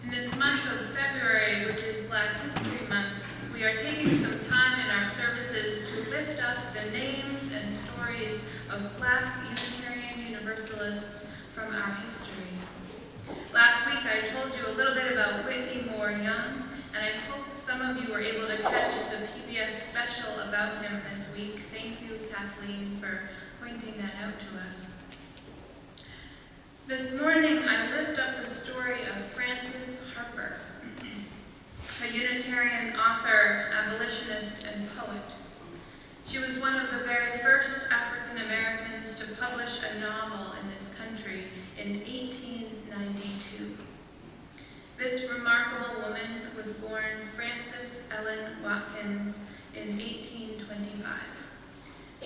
In this month of February, which is Black History Month, we are taking some time in our services to lift up the names and stories of Black Unitarian Universalists from our history. Last week I told you a little bit about Whitney Moore Young, and I hope some of you were able to catch the PBS special about him this week. Thank you, Kathleen, for pointing that out to us. This morning I lift up the story of Frances Harper, a Unitarian author, abolitionist, and poet. She was one of the very first African Americans to publish a novel in this country in 1892. This remarkable woman was born Frances Ellen Watkins in 1825.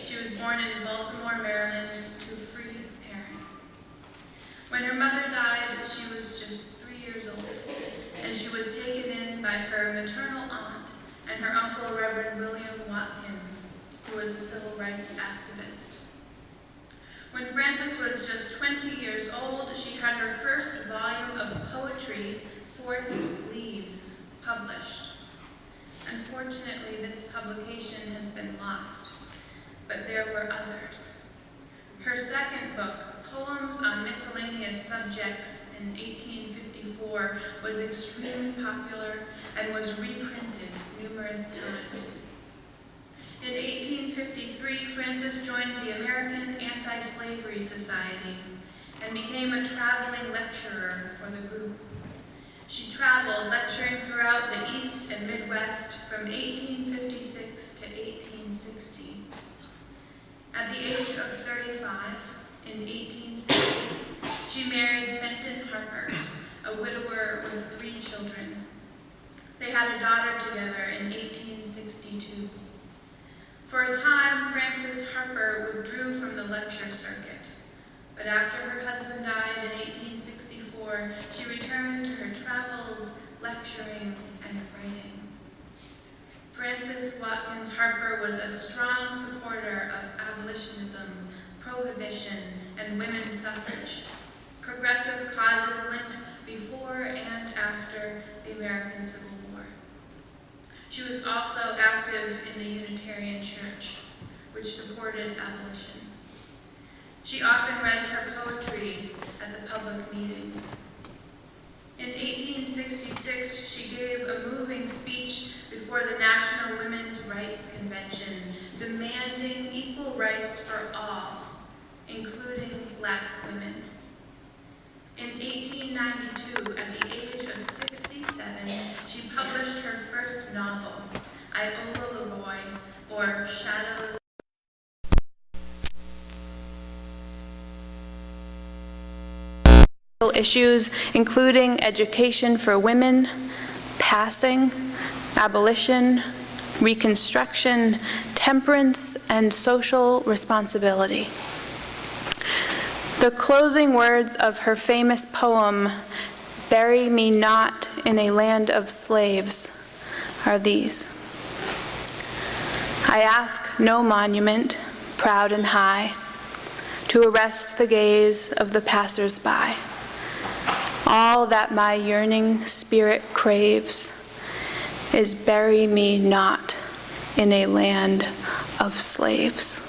She was born in Baltimore, Maryland, to free parents. When her mother died, she was just 3 years old, and she was taken in by her maternal aunt and her uncle, Reverend William Watkins, who was a civil rights activist. When Frances was just 20 years old, she had her first volume of poetry, Forest Leaves, published. Unfortunately, this publication has been lost, but there were others. Her second book, Poems on Miscellaneous Subjects, in 1854, was extremely popular and was reprinted numerous times. In 1853, Frances joined the American Anti-Slavery Society and became a traveling lecturer for the group. She traveled, lecturing throughout the East and Midwest from 1856 to 1860. At the age of 35, in 1860, she married Fenton Harper, a widower with 3 children. They had a daughter together in 1862. For a time, Frances Harper withdrew from the lecture circuit, but after her husband died in 1864, she returned to her travels, lecturing, and writing. Frances Watkins Harper was a strong supporter of abolitionism, prohibition, and women's suffrage, progressive causes linked before and after the American Civil War. She was also active in the Unitarian Church, which supported abolition. She often read her poetry at the public meetings. In 1866, she gave a moving speech before the National Women's Rights Convention, demanding equal rights for all, including Black women. In 1892, at the age of 67, she published her first novel, Iola Leroy, or Shadows. Issues including education for women, passing, abolition, Reconstruction, temperance, and social responsibility. The closing words of her famous poem, "Bury me not in a land of slaves," are these. I ask no monument, proud and high, to arrest the gaze of the passers-by. All that my yearning spirit craves is bury me not in a land of slaves.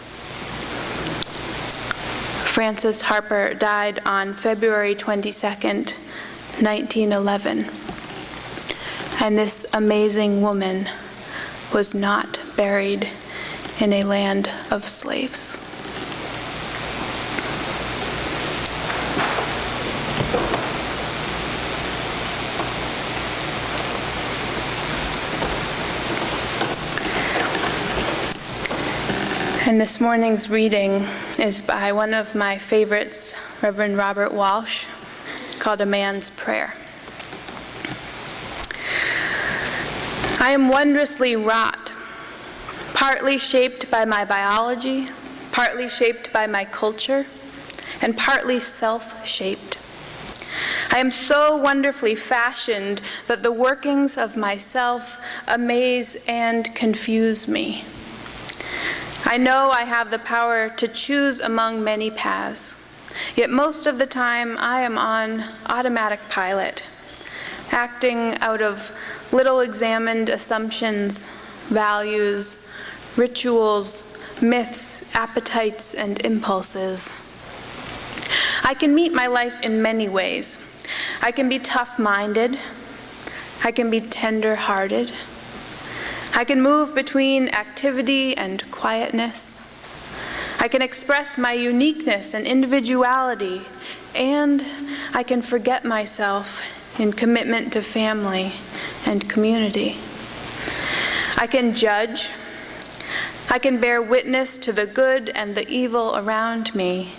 Frances Harper died on February 22nd, 1911. And this amazing woman was not buried in a land of slaves. And this morning's reading is by one of my favorites, Reverend Robert Walsh, called A Man's Prayer. I am wondrously wrought, partly shaped by my biology, partly shaped by my culture, and partly self-shaped. I am so wonderfully fashioned that the workings of myself amaze and confuse me. I know I have the power to choose among many paths, yet most of the time I am on automatic pilot, acting out of little examined assumptions, values, rituals, myths, appetites, and impulses. I can meet my life in many ways. I can be tough-minded. I can be tender-hearted. I can move between activity and quietness. I can express my uniqueness and individuality, and I can forget myself in commitment to family and community. I can judge. I can bear witness to the good and the evil around me,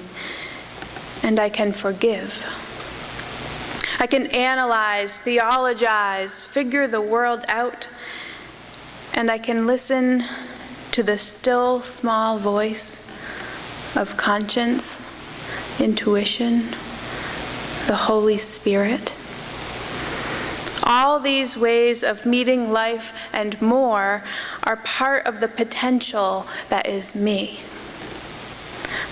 and I can forgive. I can analyze, theologize, figure the world out, and I can listen to the still small voice of conscience, intuition, the Holy Spirit. All these ways of meeting life and more are part of the potential that is me.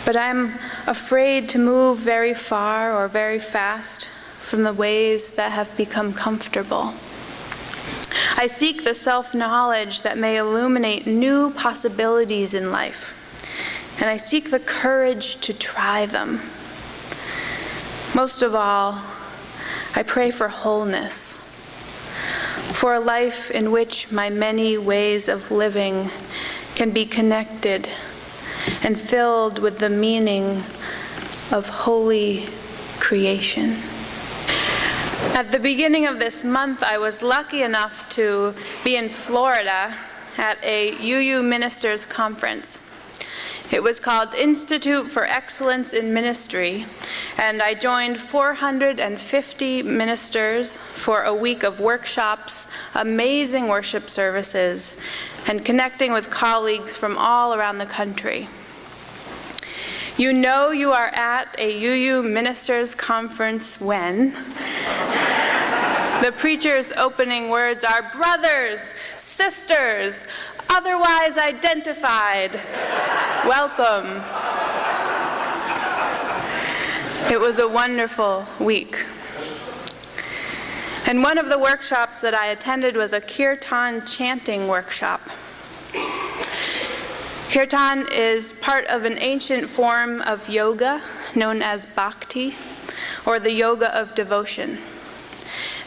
But I'm afraid to move very far or very fast from the ways that have become comfortable. I seek the self-knowledge that may illuminate new possibilities in life, and I seek the courage to try them. Most of all, I pray for wholeness, for a life in which my many ways of living can be connected and filled with the meaning of holy creation. At the beginning of this month, I was lucky enough to be in Florida at a UU Ministers Conference. It was called Institute for Excellence in Ministry, and I joined 450 ministers for a week of workshops, amazing worship services, and connecting with colleagues from all around the country. You know you are at a UU Ministers Conference when the preacher's opening words are, "Brothers, sisters, otherwise identified, welcome." It was a wonderful week. And one of the workshops that I attended was a kirtan chanting workshop. Kirtan is part of an ancient form of yoga known as bhakti, or the yoga of devotion.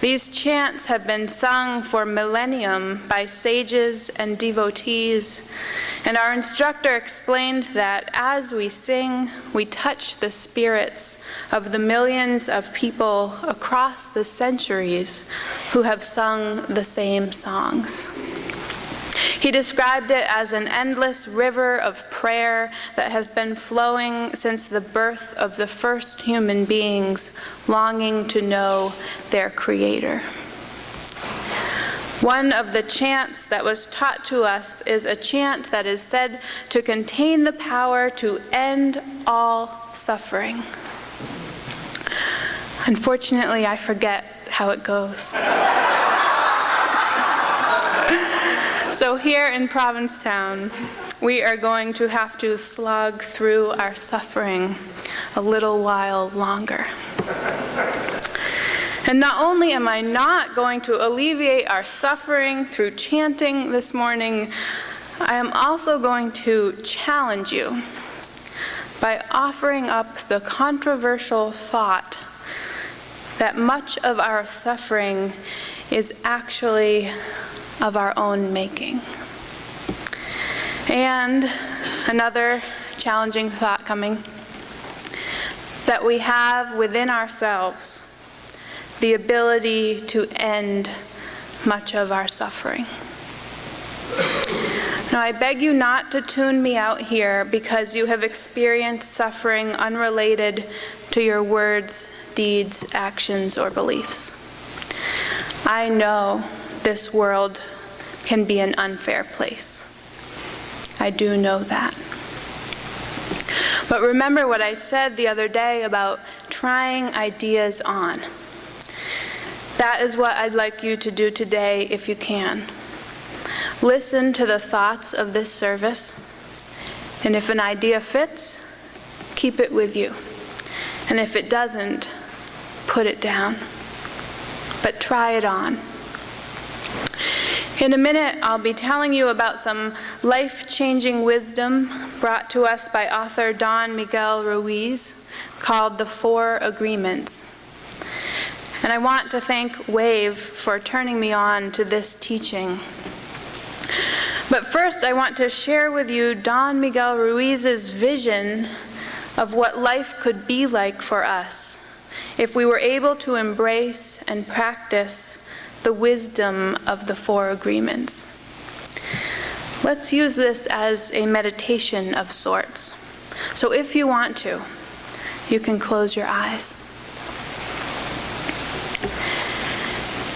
These chants have been sung for millennium by sages and devotees, and our instructor explained that as we sing, we touch the spirits of the millions of people across the centuries who have sung the same songs. He described it as an endless river of prayer that has been flowing since the birth of the first human beings longing to know their Creator. One of the chants that was taught to us is a chant that is said to contain the power to end all suffering. Unfortunately, I forget how it goes. So here in Provincetown, we are going to have to slog through our suffering a little while longer. And not only am I not going to alleviate our suffering through chanting this morning, I am also going to challenge you by offering up the controversial thought that much of our suffering is actually of our own making. And another challenging thought coming, that we have within ourselves the ability to end much of our suffering. Now, I beg you not to tune me out here because you have experienced suffering unrelated to your words, deeds, actions, or beliefs. I know this world can be an unfair place. I do know that. But remember what I said the other day about trying ideas on. That is what I'd like you to do today if you can. Listen to the thoughts of this service, and if an idea fits, keep it with you. And if it doesn't, put it down. but try it on. In a minute, I'll be telling you about some life-changing wisdom brought to us by author Don Miguel Ruiz called The 4 Agreements. And I want to thank Wave for turning me on to this teaching. But first, I want to share with you Don Miguel Ruiz's vision of what life could be like for us if we were able to embrace and practice the wisdom of the 4 agreements. Let's use this as a meditation of sorts. So if you want to, you can close your eyes.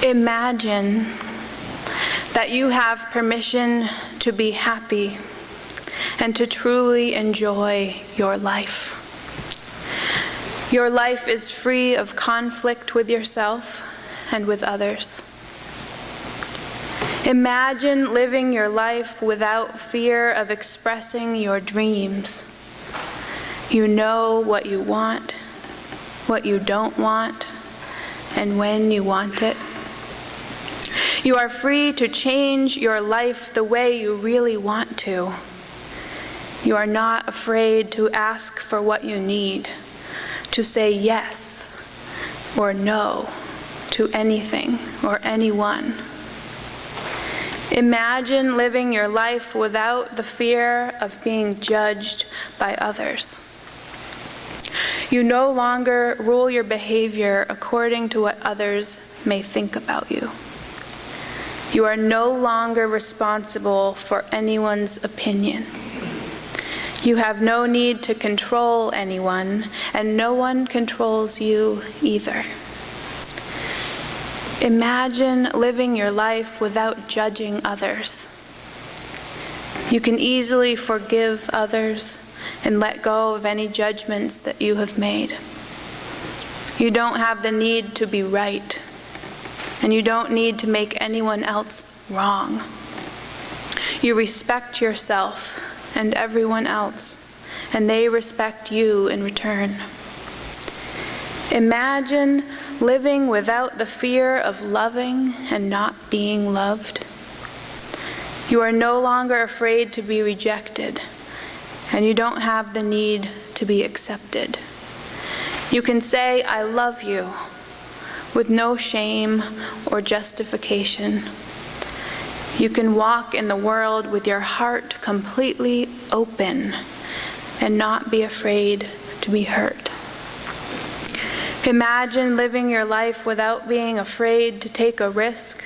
Imagine that you have permission to be happy and to truly enjoy your life. Your life is free of conflict with yourself and with others. Imagine living your life without fear of expressing your dreams. You know what you want, what you don't want, and when you want it. You are free to change your life the way you really want to. You are not afraid to ask for what you need, to say yes or no to anything or anyone. Imagine living your life without the fear of being judged by others. You no longer rule your behavior according to what others may think about you. You are no longer responsible for anyone's opinion. You have no need to control anyone, and no one controls you either. Imagine living your life without judging others. You can easily forgive others and let go of any judgments that you have made. You don't have the need to be right, and you don't need to make anyone else wrong. You respect yourself and everyone else, and they respect you in return. Imagine living without the fear of loving and not being loved. You are no longer afraid to be rejected, and you don't have the need to be accepted. You can say, "I love you," with no shame or justification. You can walk in the world with your heart completely open and not be afraid to be hurt. Imagine living your life without being afraid to take a risk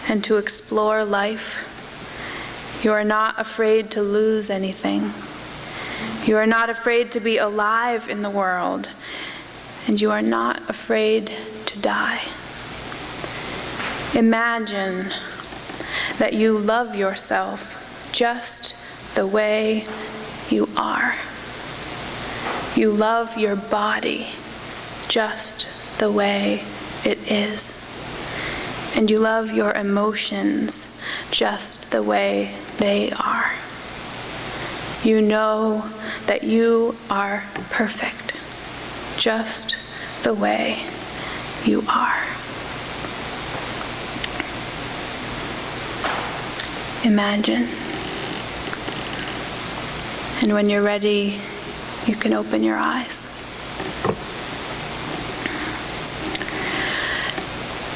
and to explore life. You are not afraid to lose anything. You are not afraid to be alive in the world, and you are not afraid to die. Imagine that you love yourself just the way you are. You love your body just the way it is. And you love your emotions just the way they are. You know that you are perfect just the way you are. Imagine. And when you're ready, you can open your eyes.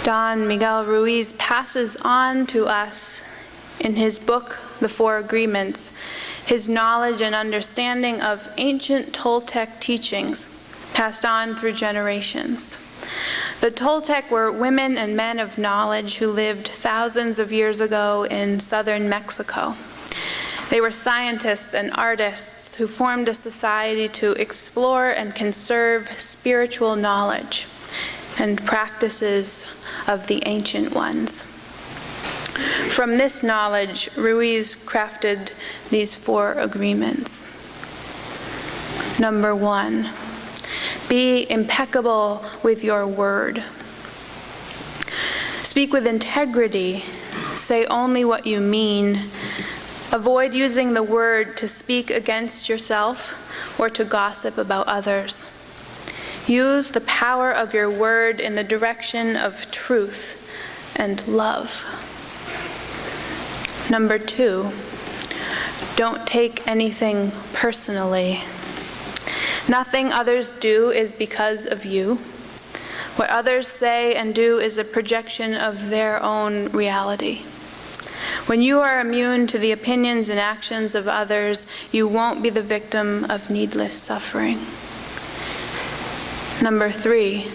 Don Miguel Ruiz passes on to us in his book, The 4 Agreements, his knowledge and understanding of ancient Toltec teachings passed on through generations. The Toltec were women and men of knowledge who lived thousands of years ago in southern Mexico. They were scientists and artists who formed a society to explore and conserve spiritual knowledge and practices of the ancient ones. From this knowledge, Ruiz crafted these 4 agreements. Number 1, be impeccable with your word. Speak with integrity. Say only what you mean. Avoid using the word to speak against yourself or to gossip about others. Use the power of your word in the direction of truth and love. Number 2, don't take anything personally. Nothing others do is because of you. What others say and do is a projection of their own reality. When you are immune to the opinions and actions of others, you won't be the victim of needless suffering. Number 3,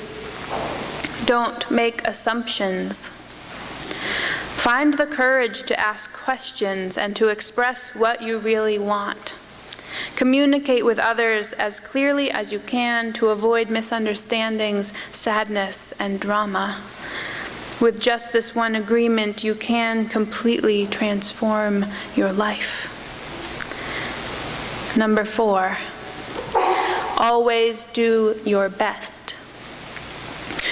don't make assumptions. Find the courage to ask questions and to express what you really want. Communicate with others as clearly as you can to avoid misunderstandings, sadness, and drama. With just this one agreement, you can completely transform your life. Number 4, always do your best.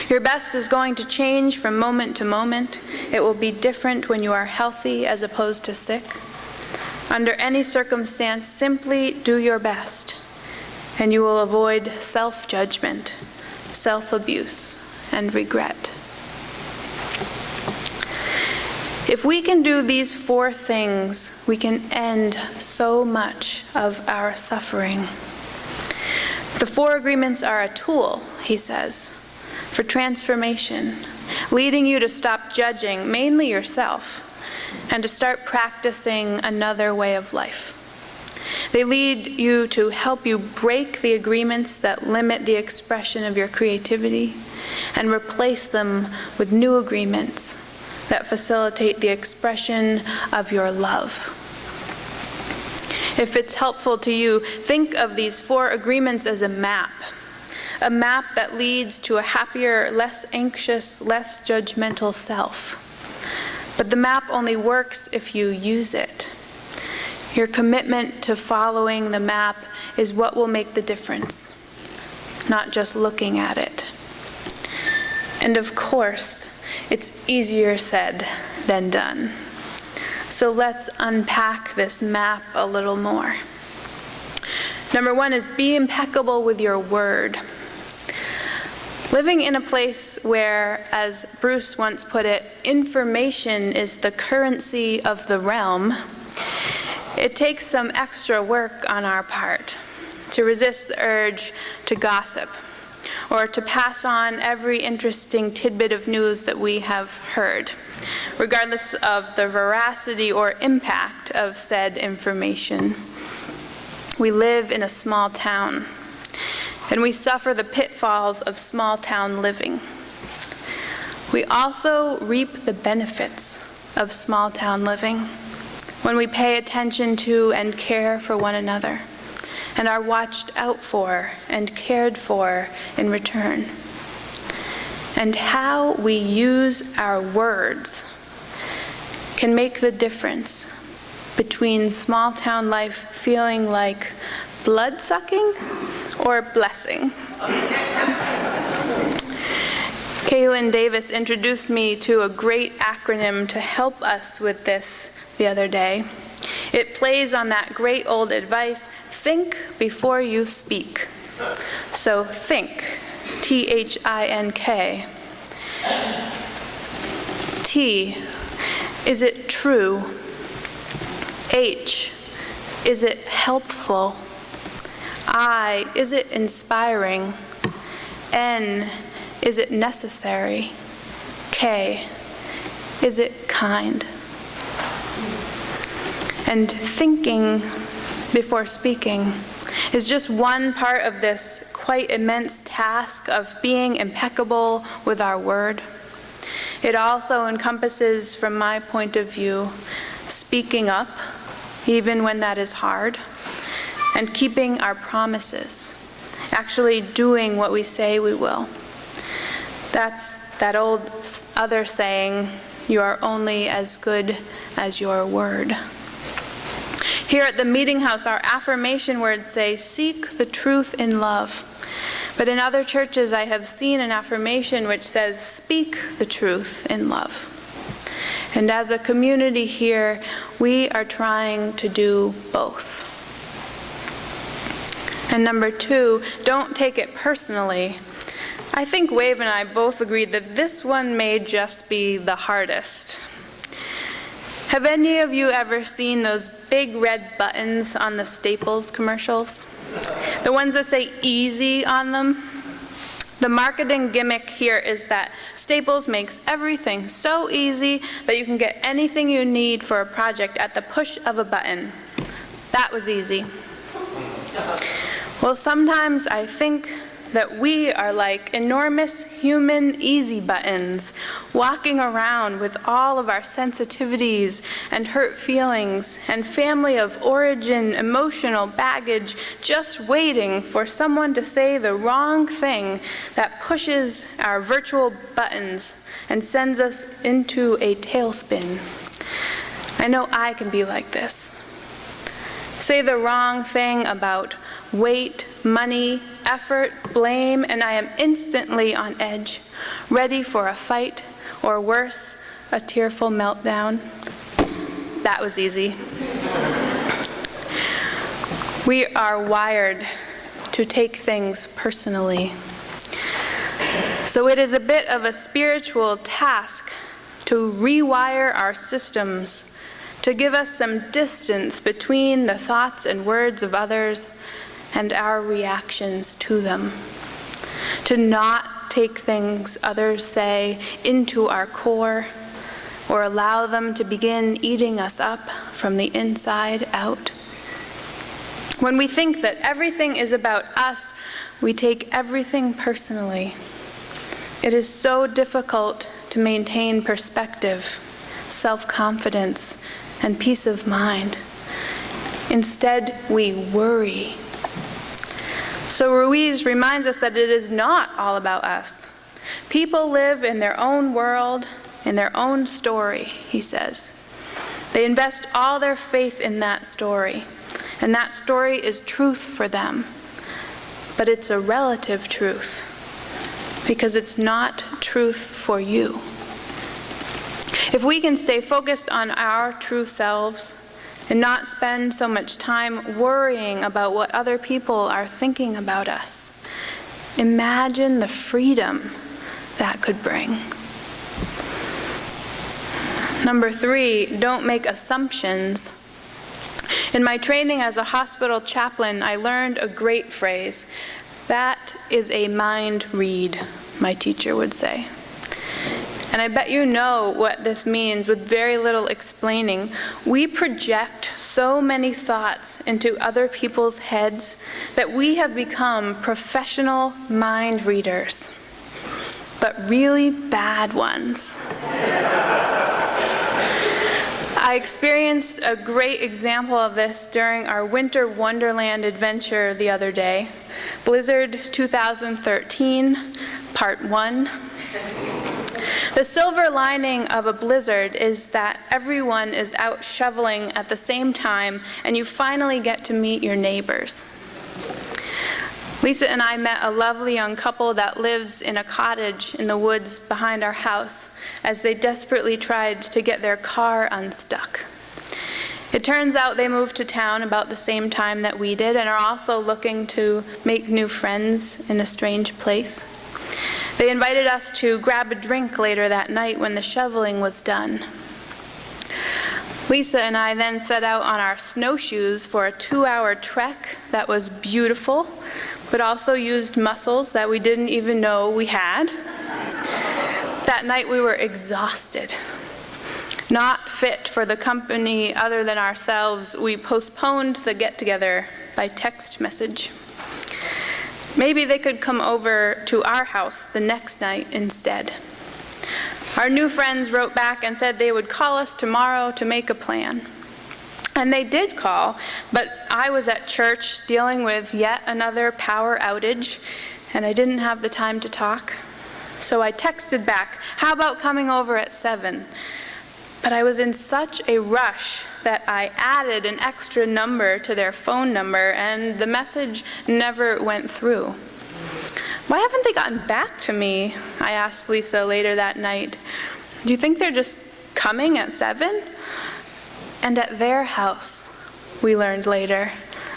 Your best is going to change from moment to moment. It will be different when you are healthy as opposed to sick. Under any circumstance, simply do your best, and you will avoid self-judgment, self-abuse, and regret. If we can do these 4 things, we can end so much of our suffering. The 4 agreements are a tool, he says, for transformation, leading you to stop judging, mainly yourself, and to start practicing another way of life. They lead you to help you break the agreements that limit the expression of your creativity and replace them with new agreements that facilitate the expression of your love. If it's helpful to you, think of these 4 agreements as a map that leads to a happier, less anxious, less judgmental self. But the map only works if you use it. Your commitment to following the map is what will make the difference, not just looking at it. And of course, it's easier said than done. So let's unpack this map a little more. Number 1 is be impeccable with your word. Living in a place where, as Bruce once put it, information is the currency of the realm, it takes some extra work on our part to resist the urge to gossip or to pass on every interesting tidbit of news that we have heard, regardless of the veracity or impact of said information. We live in a small town, and we suffer the pitfalls of small town living. We also reap the benefits of small town living when we pay attention to and care for one another, and are watched out for and cared for in return. And how we use our words can make the difference between small town life feeling like blood-sucking or blessing. Kaylin Davis introduced me to a great acronym to help us with this the other day. It plays on that great old advice, think before you speak. So think, T-H-I-N-K. T, is it true? H, is it helpful? I, is it inspiring? N, is it necessary? K, is it kind? And thinking before speaking is just one part of this quite immense task of being impeccable with our word. It also encompasses, from my point of view, speaking up, even when that is hard, and keeping our promises, actually doing what we say we will. That's that old other saying, you are only as good as your word. Here at the Meeting House, our affirmation words say, seek the truth in love. But in other churches, I have seen an affirmation which says, speak the truth in love. And as a community here, we are trying to do both. And number 2, don't take it personally. I think Wave and I both agreed that this one may just be the hardest. Have any of you ever seen those big red buttons on the Staples commercials? The ones that say easy on them? The marketing gimmick here is that Staples makes everything so easy that you can get anything you need for a project at the push of a button. That was easy. Well, sometimes I think that we are like enormous human easy buttons, walking around with all of our sensitivities and hurt feelings and family of origin emotional baggage, just waiting for someone to say the wrong thing that pushes our virtual buttons and sends us into a tailspin. I know I can be like this. Say the wrong thing about weight, money, effort, blame, and I am instantly on edge, ready for a fight, or worse, a tearful meltdown. That was easy. We are wired to take things personally. So it is a bit of a spiritual task to rewire our systems, to give us some distance between the thoughts and words of others and our reactions to them. To not take things others say into our core or allow them to begin eating us up from the inside out. When we think that everything is about us, we take everything personally. It is so difficult to maintain perspective, self-confidence, and peace of mind. Instead, we worry. So Ruiz reminds us that it is not all about us. People live in their own world, in their own story, he says. They invest all their faith in that story, and that story is truth for them. But it's a relative truth, because it's not truth for you. If we can stay focused on our true selves, and not spend so much time worrying about what other people are thinking about us, imagine the freedom that could bring. Number 3, don't make assumptions. In my training as a hospital chaplain, I learned a great phrase. That is a mind read, my teacher would say. And I bet you know what this means with very little explaining. We project so many thoughts into other people's heads that we have become professional mind readers, but really bad ones. I experienced a great example of this during our Winter Wonderland adventure the other day. Blizzard 2013, Part 1. The silver lining of a blizzard is that everyone is out shoveling at the same time, and you finally get to meet your neighbors. Lisa and I met a lovely young couple that lives in a cottage in the woods behind our house as they desperately tried to get their car unstuck. It turns out they moved to town about the same time that we did and are also looking to make new friends in a strange place. They invited us to grab a drink later that night when the shoveling was done. Lisa and I then set out on our snowshoes for a 2-hour trek that was beautiful, but also used muscles that we didn't even know we had. That night we were exhausted. Not fit for the company other than ourselves, we postponed the get-together by text message. Maybe they could come over to our house the next night instead. Our new friends wrote back and said they would call us tomorrow to make a plan. And they did call, but I was at church dealing with yet another power outage, and I didn't have the time to talk. So I texted back, "How about coming over at 7?" But I was in such a rush that I added an extra number to their phone number, and the message never went through. "Why haven't they gotten back to me?" I asked Lisa later that night. "Do you think they're just coming at 7? And at their house, we learned later,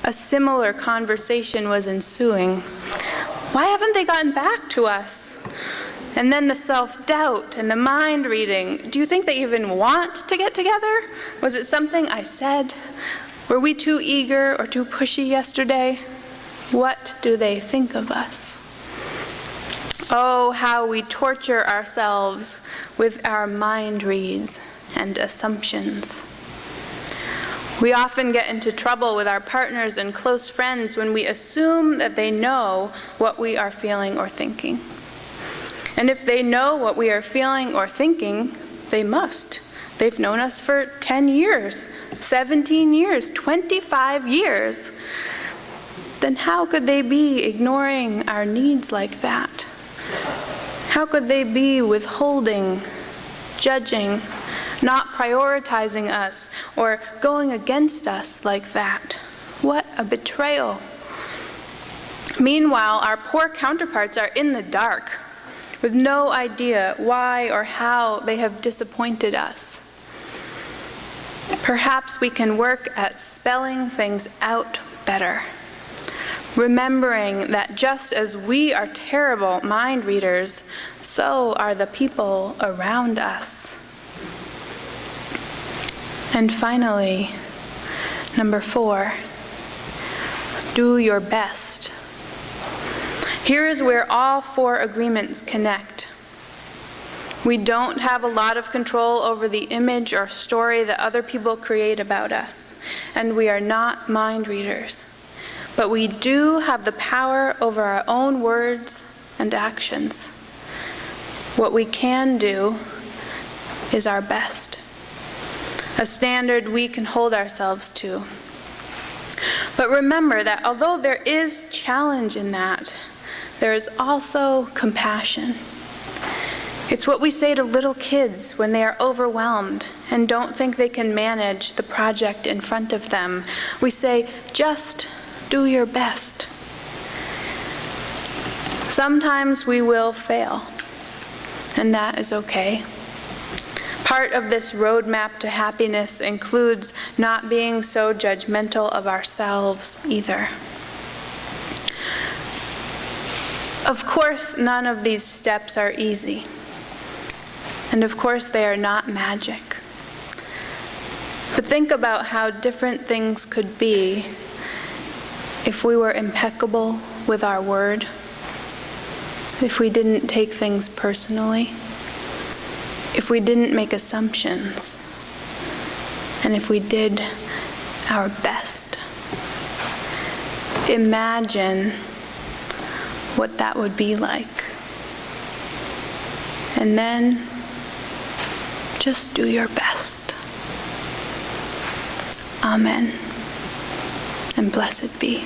A similar conversation was ensuing. Why haven't they gotten back to us? And then the self-doubt and the mind reading. Do you think they even want to get together? Was it something I said? Were we too eager or too pushy yesterday? What do they think of us? Oh, how we torture ourselves with our mind reads and assumptions. We often get into trouble with our partners and close friends when we assume that they know what we are feeling or thinking. And if they know what we are feeling or thinking, they must. They've known us for 10 years, 17 years, 25 years. Then how could they be ignoring our needs like that? How could they be withholding, judging, not prioritizing us, or going against us like that? What a betrayal. Meanwhile, our poor counterparts are in the dark, with no idea why or how they have disappointed us. Perhaps we can work at spelling things out better, remembering that just as we are terrible mind readers, so are the people around us. And finally, number 4, do your best. Here is where all 4 agreements connect. We don't have a lot of control over the image or story that other people create about us, and we are not mind readers. But we do have the power over our own words and actions. What we can do is our best, a standard we can hold ourselves to. But remember that although there is challenge in that, there is also compassion. It's what we say to little kids when they are overwhelmed and don't think they can manage the project in front of them. We say, just do your best. Sometimes we will fail, and that is okay. Part of this roadmap to happiness includes not being so judgmental of ourselves either. Of course, none of these steps are easy. And of course, they are not magic. But think about how different things could be if we were impeccable with our word, if we didn't take things personally, if we didn't make assumptions, and if we did our best. Imagine what that would be like. And then just do your best. Amen. And blessed be.